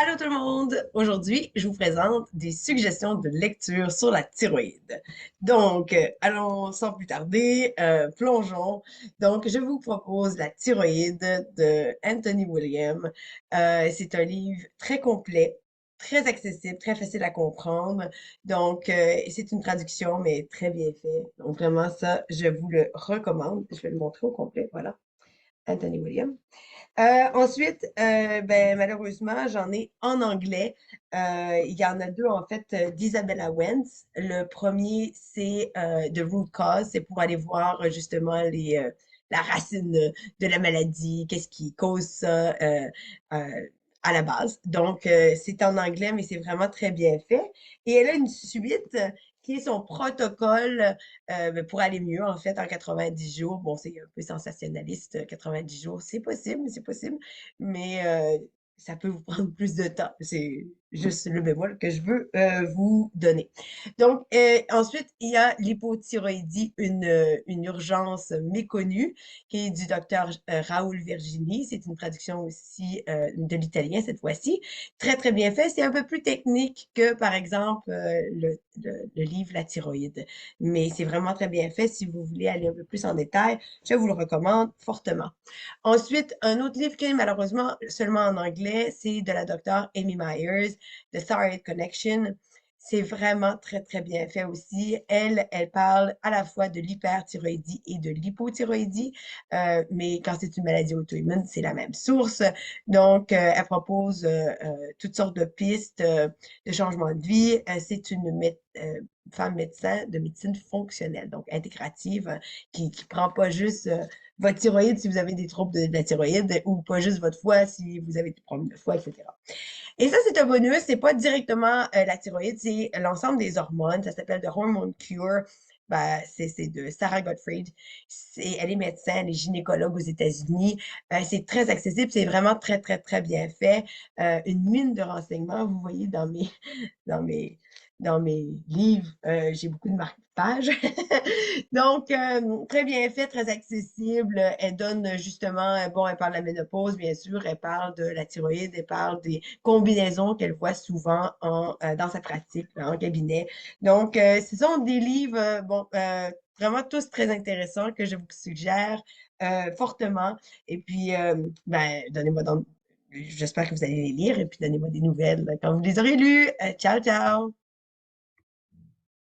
Allô tout le monde! Aujourd'hui, je vous présente des suggestions de lecture sur la thyroïde. Donc, allons sans plus tarder, plongeons. Donc, je vous propose La thyroïde de Anthony William. C'est un livre très complet, très accessible, très facile à comprendre. Donc, c'est une traduction, mais très bien fait. Donc, vraiment, ça, je vous le recommande. Je vais le montrer au complet. Voilà, Anthony William. Ensuite, ben, malheureusement, j'en ai en anglais. Il y en a deux, en fait, d'Isabella Wentz. Le premier, c'est The Root Cause. C'est pour aller voir justement la racine de la maladie, qu'est-ce qui cause ça à la base. Donc, c'est en anglais, mais c'est vraiment très bien fait. Et elle a une suite qui est son protocole ben, pour aller mieux, en fait, en 90 jours. Bon, c'est un peu sensationnaliste, 90 jours, c'est possible, mais ça peut vous prendre plus de temps. C'est juste le bémol que je veux vous donner. Donc, ensuite, il y a l'hypothyroïdie, une urgence méconnue, qui est du docteur Raoul Virginie. C'est une traduction aussi de l'italien cette fois-ci. Très, très bien fait. C'est un peu plus technique que, par exemple, le livre La thyroïde. Mais c'est vraiment très bien fait. Si vous voulez aller un peu plus en détail, je vous le recommande fortement. Ensuite, un autre livre qui est malheureusement seulement en anglais, c'est de la docteure Amy Myers, The Thyroid Connection. C'est vraiment très, très bien fait aussi. Elle parle à la fois de l'hyperthyroïdie et de l'hypothyroïdie, mais quand c'est une maladie auto-immune, c'est la même source. Donc, elle propose toutes sortes de pistes de changement de vie. C'est femme médecin de médecine fonctionnelle, donc intégrative, qui ne prend pas juste votre thyroïde si vous avez des troubles de la thyroïde ou pas juste votre foie si vous avez des problèmes de foie, etc. Et ça, c'est un bonus. C'est pas directement la thyroïde, c'est l'ensemble des hormones. Ça s'appelle The Hormone Cure. Ben, c'est de Sarah Gottfried. Elle est médecin, elle est gynécologue aux États-Unis. C'est très accessible, c'est vraiment très, très, très bien fait. Une mine de renseignements, vous voyez, dans mes, dans mes livres, j'ai beaucoup de marque-pages. Donc, très bien fait, très accessible. Elle donne justement, bon, elle parle de la ménopause, bien sûr, elle parle de la thyroïde, elle parle des combinaisons qu'elle voit souvent dans sa pratique, en cabinet. Donc, ce sont des livres, bon, vraiment tous très intéressants que je vous suggère fortement. Et puis, ben, donnez-moi donc, j'espère que vous allez les lire et puis donnez-moi des nouvelles quand vous les aurez lus. Ciao, ciao!